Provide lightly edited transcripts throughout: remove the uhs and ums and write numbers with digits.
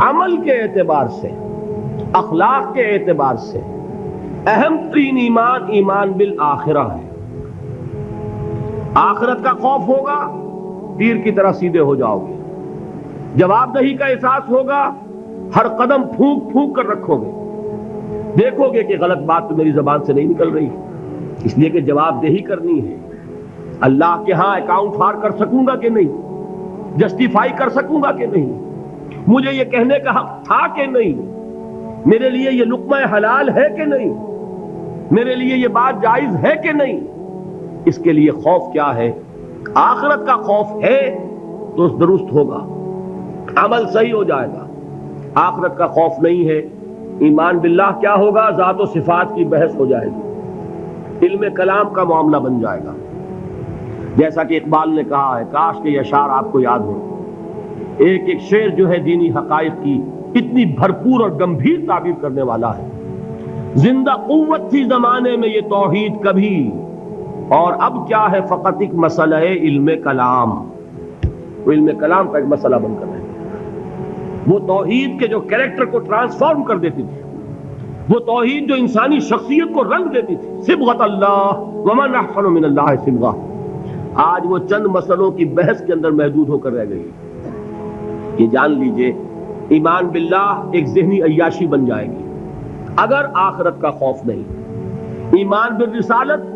عمل کے اعتبار سے، اخلاق کے اعتبار سے اہم ترین ایمان ایمان بالآخرہ ہے۔ آخرت کا خوف ہوگا، تیر کی طرح سیدھے ہو جاؤ گے۔ جواب دہی کا احساس ہوگا، ہر قدم پھونک پھونک کر رکھو گے۔ دیکھو گے کہ غلط بات تو میری زبان سے نہیں نکل رہی، اس لیے کہ جواب دہی کرنی ہے۔ اللہ کے ہاں اکاؤنٹ فار کر سکوں گا کہ نہیں، جسٹیفائی کر سکوں گا کہ نہیں، مجھے یہ کہنے کا حق تھا کہ نہیں، میرے لیے یہ لقمہ حلال ہے کہ نہیں، میرے لیے یہ بات جائز ہے کہ نہیں۔ اس کے لیے خوف کیا ہے؟ آخرت کا خوف ہے تو درست ہوگا، عمل صحیح ہو جائے گا۔ آخرت کا خوف نہیں ہے، ایمان باللہ کیا ہوگا؟ ذات و صفات کی بحث ہو جائے گی، علم کلام کا معاملہ بن جائے گا۔ جیسا کہ اقبال نے کہا ہے، کاش کہ یہ اشعار آپ کو یاد ہو، ایک ایک شعر جو ہے دینی حقائق کی اتنی بھرپور اور گمبھیر تعبیر کرنے والا ہے۔ زندہ قوت تھی زمانے میں یہ توحید کبھی، اور اب کیا ہے فقط ایک مسئلہ ہے علم کلام۔ وہ علم کلام کا ایک مسئلہ بن کر رہ گیا۔ وہ توحید کے جو کریکٹر کو ٹرانسفارم کر دیتی تھی، وہ توحید جو انسانی شخصیت کو رنگ دیتی تھی، صبغۃ اللہ ومن احسن من اللہ صبغہ، آج وہ چند مسئلوں کی بحث کے اندر محدود ہو کر رہ گئی۔ یہ جان لیجئے ایمان باللہ ایک ذہنی عیاشی بن جائے گی اگر آخرت کا خوف نہیں۔ ایمان بالرسالت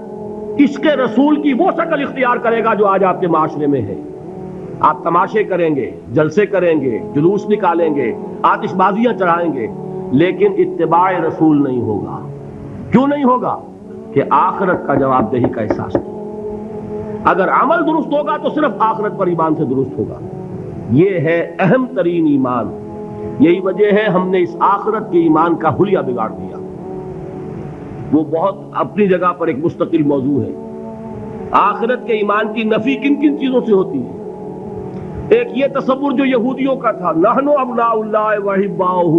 عشق رسول کی وہ شکل اختیار کرے گا جو آج آپ کے معاشرے میں ہے۔ آپ تماشے کریں گے، جلسے کریں گے، جلوس نکالیں گے، آتش بازیاں چڑھائیں گے، لیکن اتباع رسول نہیں ہوگا۔ کیوں نہیں ہوگا؟ کہ آخرت کا جواب دہی کا احساس نہیں۔ اگر عمل درست ہوگا تو صرف آخرت پر ایمان سے درست ہوگا۔ یہ ہے اہم ترین ایمان۔ یہی وجہ ہے ہم نے اس آخرت کے ایمان کا حلیہ بگاڑ دیا۔ وہ بہت اپنی جگہ پر ایک مستقل موضوع ہے۔ آخرت کے ایمان کی نفی کن کن چیزوں سے ہوتی ہے؟ ایک یہ تصور جو یہودیوں کا تھا، نحن ابناء اللہ وحباؤہ،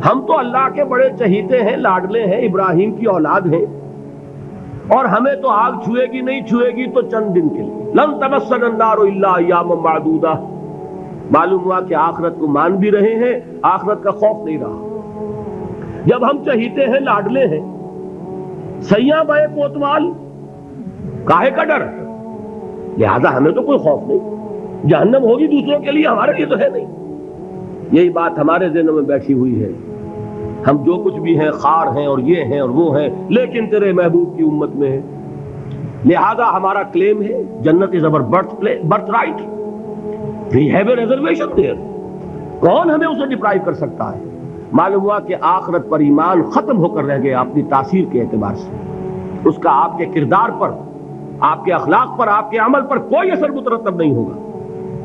ہم تو اللہ کے بڑے چہیتے ہیں، لاڈلے ہیں، ابراہیم کی اولاد ہیں، اور ہمیں تو آگ چھوئے گی نہیں، چھوئے گی تو چند دن کے لیے، لن تمسنا النار الا ایاما معدودہ۔ معلوم ہوا کہ آخرت کو مان بھی رہے ہیں، آخرت کا خوف نہیں رہا۔ جب ہم چہیتے ہیں، لاڈلے ہیں، سیاں بے کوتوال، کاہے کا ڈر؟ لہذا ہمیں تو کوئی خوف نہیں، جہنم ہوگی دوسروں کے لیے، ہمارے لیے تو ہے نہیں۔ یہی بات ہمارے ذہنوں میں بیٹھی ہوئی ہے۔ ہم جو کچھ بھی ہیں، خار ہیں اور یہ ہیں اور وہ ہیں، لیکن تیرے محبوب کی امت میں ہے، لہذا ہمارا کلیم ہے جنت is our birth right, we have a reservation there. کون ہمیں اسے ڈپرائیو کر سکتا ہے؟ معلوم ہوا کہ آخرت پر ایمان ختم ہو کر رہ گیا اپنی تاثیر کے اعتبار سے۔ اس کا آپ کے کردار پر، آپ کے اخلاق پر، آپ کے عمل پر کوئی اثر مترتب نہیں ہوگا،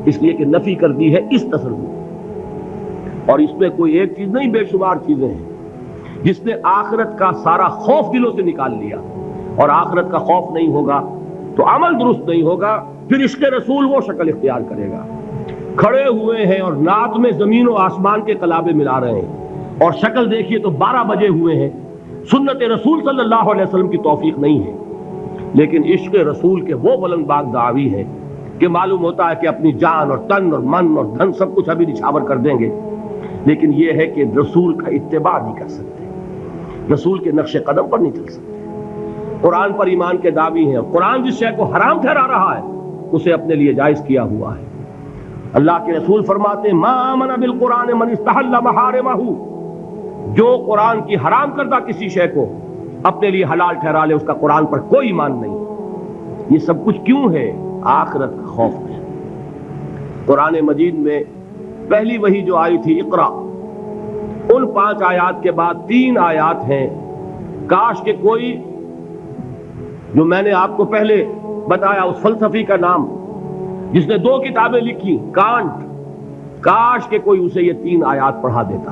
اس لیے کہ نفی کر دی ہے اس تصور۔ اور اس میں کوئی ایک چیز نہیں، بے شمار چیزیں ہیں جس نے آخرت کا سارا خوف دلوں سے نکال لیا۔ اور آخرت کا خوف نہیں ہوگا تو عمل درست نہیں ہوگا، پھر عشق رسول وہ شکل اختیار کرے گا۔ کھڑے ہوئے ہیں اور نعت میں زمین و آسمان کے قلابے ملا رہے ہیں، اور شکل دیکھیے تو 12 بجے ہوئے ہیں۔ سنت رسول صلی اللہ علیہ وسلم کی توفیق نہیں ہے، لیکن عشق رسول کے وہ بلند باغ دعوی ہیں کہ معلوم ہوتا ہے کہ اپنی جان اور تن اور من اور دھن سب کچھ ابھی نچھاور کر دیں گے، لیکن یہ ہے کہ رسول کا اتباع نہیں کر سکتے، رسول کے نقش قدم پر نہیں چل سکتے۔ قرآن پر ایمان کے دعوی ہیں، قرآن جس شے کو حرام ٹھہرا رہا ہے اسے اپنے لیے جائز کیا ہوا ہے۔ اللہ کے رسول فرماتے ہیں، ما آمن بالقرآن من استحل محارمہ، جو قرآن کی حرام کردہ کسی شے کو اپنے لیے حلال ٹھہرا لے، اس کا قرآن پر کوئی ایمان نہیں۔ یہ سب کچھ کیوں ہے؟ آخرت کا خوف ہے۔ قرآن مجید میں پہلی وحی جو آئی تھی اقرا، ان 5 آیات کے بعد 3 آیات ہیں، کاش کہ کوئی، جو میں نے آپ کو پہلے بتایا اس فلسفی کا نام جس نے 2 کتابیں لکھی، کانٹ، کاش کہ کوئی اسے یہ 3 آیات پڑھا دیتا۔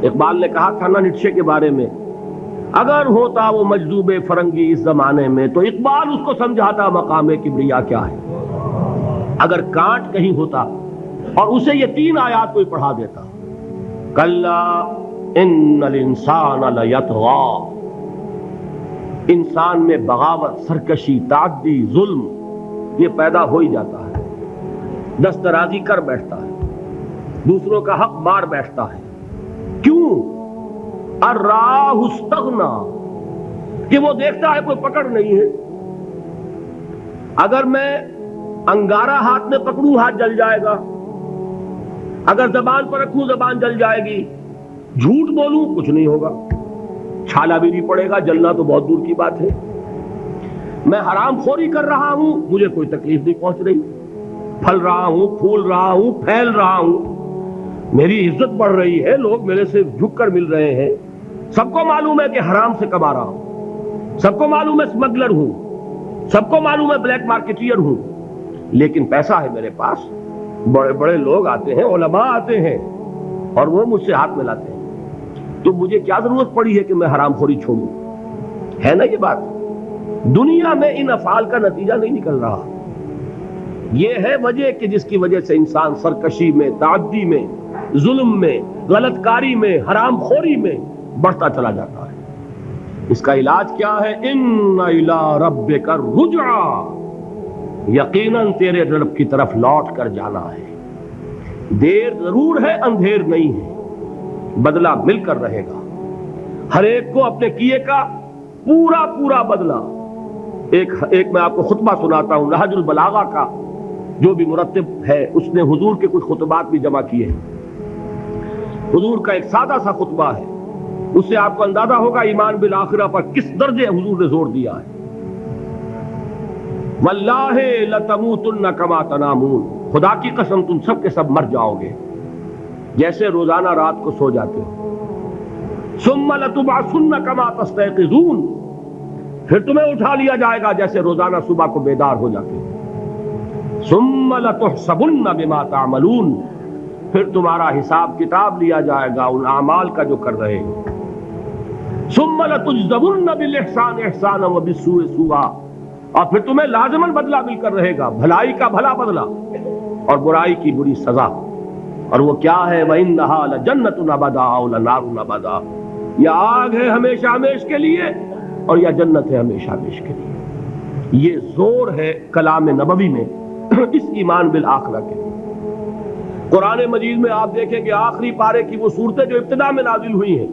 اقبال نے کہا تھا نا نیٹشے کے بارے میں، اگر ہوتا وہ مجذوب فرنگی اس زمانے میں تو اقبال اس کو سمجھاتا مقام کبریا کیا ہے۔ اگر کانٹ کہیں ہوتا اور اسے یہ 3 آیات کوئی پڑھا دیتا، کلا ان الانسان لیطغی، انسان میں بغاوت، سرکشی، تعدی، ظلم یہ پیدا ہو ہی جاتا ہے، دست درازی کر بیٹھتا ہے۔ دوسروں کا حق مار بیٹھتا ہے. کیوں؟ الراہ استغنا، کہ وہ دیکھتا ہے کوئی پکڑ نہیں ہے. اگر میں انگارہ ہاتھ میں پکڑوں ہاتھ جل جائے گا، اگر زبان پر رکھوں زبان جل جائے گی، جھوٹ بولوں کچھ نہیں ہوگا، چھالا بھی نہیں پڑے گا، جلنا تو بہت دور کی بات ہے. میں حرام خوری کر رہا ہوں، مجھے کوئی تکلیف نہیں پہنچ رہی، پھل رہا ہوں، پھول رہا ہوں، پھیل رہا ہوں، میری عزت بڑھ رہی ہے، لوگ میرے سے جھک کر مل رہے ہیں. سب کو معلوم ہے کہ حرام سے کما رہا ہوں، سب کو معلوم ہے اسمگلر ہوں، سب کو معلوم ہے بلیک مارکیٹئر ہوں، لیکن پیسہ ہے میرے پاس، بڑے بڑے لوگ آتے ہیں، علماء آتے ہیں اور وہ مجھ سے ہاتھ ملاتے ہیں، تو مجھے کیا ضرورت پڑی ہے کہ میں حرام خوری چھوڑوں؟ ہے نا یہ بات؟ دنیا میں ان افعال کا نتیجہ نہیں نکل رہا. یہ ہے وجہ کہ جس کی وجہ سے انسان سرکشی میں، تعدی میں، ظلم میں، غلط کاری میں، حرام خوری میں بڑھتا چلا جاتا ہے. اس کا علاج کیا ہے؟ ان الی ربک الرجعا، یقیناً تیرے رب کی طرف لوٹ کر جانا ہے. دیر ضرور ہے، اندھیر نہیں ہے، بدلہ مل کر رہے گا. ہر ایک کو اپنے کیے کا پورا پورا بدلہ. ایک میں آپ کو خطبہ سناتا ہوں نہج البلاغہ کا، جو بھی مرتب ہے اس نے حضور کے کچھ خطبات بھی جمع کیے ہیں. حضور کا ایک سادہ سا خطبہ ہے، اس سے آپ کو اندازہ ہوگا ایمان بالآخرہ پر کس درجے حضور نے زور دیا ہے. واللہ لتموتن کما تنامون، خدا کی قسم تم سب کے سب مر جاؤ گے جیسے روزانہ رات کو سو جاتے ہو. ثم لتبعثن کما تستيقظون، پھر تمہیں اٹھا لیا جائے گا جیسے روزانہ صبح کو بیدار ہو جاتے ہو. ثم لتحسبن بما تعملون، پھر تمہارا حساب کتاب لیا جائے گا ان اعمال کا جو کر رہے ہو. ثم لتجزون بالاحسان احسانا وبالسوء سوءا، اور پھر تمہیں لازماً بدلہ مل کر رہے گا، بھلائی کا بھلا بدلہ اور برائی کی بری سزا. اور وہ کیا ہے؟ وَإِنَّهَا لَجَنَّةٌ أَبَدًا أَوْ لَنَارٌ أَبَدًا، یا آگ ہے ہمیشہ ہمیش کے لیے اور یا جنت ہے ہمیشہ ہمیش کے لیے. یہ زور ہے کلام نبوی میں اس ایمان بالآخرہ کے لیے. قرآن مجید میں آپ دیکھیں کہ آخری پارے کی وہ صورتیں جو ابتدا میں نازل ہوئی ہیں،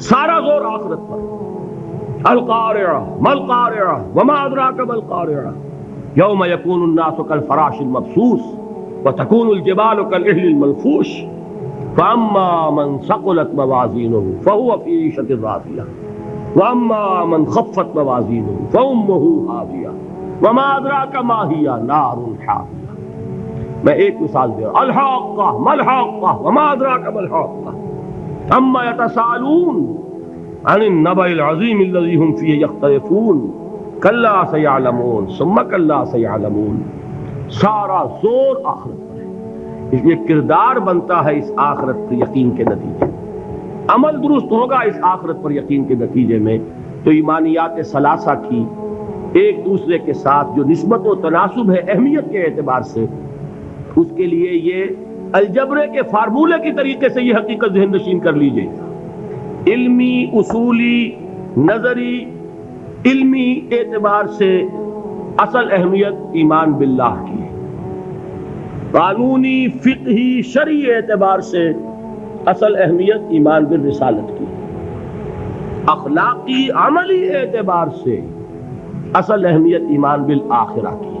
سارا زور آخرت پر. القارعہ ما القارعہ وما ادراک ما القارعہ یوم یکون الناس کالفراش المبثوث وتکون الجبال کالعہن المنفوش فاما من ثقلت موازینہ فہو فی عیشۃ راضیہ واما من خفت موازینہ فامہ ہاویہ وما ادراک ما ہی نار حامیہ. میں ایک مثال دے رہا ہوں. الحاقہ ما الحاقہ وما ادراک ما الحاقہ اما یتساءلون عن النبأ العظیم الذی هم فیہ یختلفون کلا سیعلمون ثم کلا سیعلمون. سارا زور آخرت پر ہے، اس لیے کردار بنتا ہے اس آخرت پر یقین کے نتیجے میں. عمل درست ہوگا اس آخرت پر یقین کے نتیجے میں. تو ایمانیات ثلاثہ کی ایک دوسرے کے ساتھ جو نسبت و تناسب ہے اہمیت کے اعتبار سے، اس کے لیے یہ الجبرے کے فارمولے کی طریقے سے یہ حقیقت ذہن نشین کر لیجئے. علمی، اصولی، نظری، علمی اعتبار سے اصل اہمیت ایمان باللہ کی ہے. قانونی، فقہی، شرعی اعتبار سے اصل اہمیت ایمان بالرسالت کی ہے. اخلاقی، عملی اعتبار سے اصل اہمیت ایمان بالآخرہ کی ہے.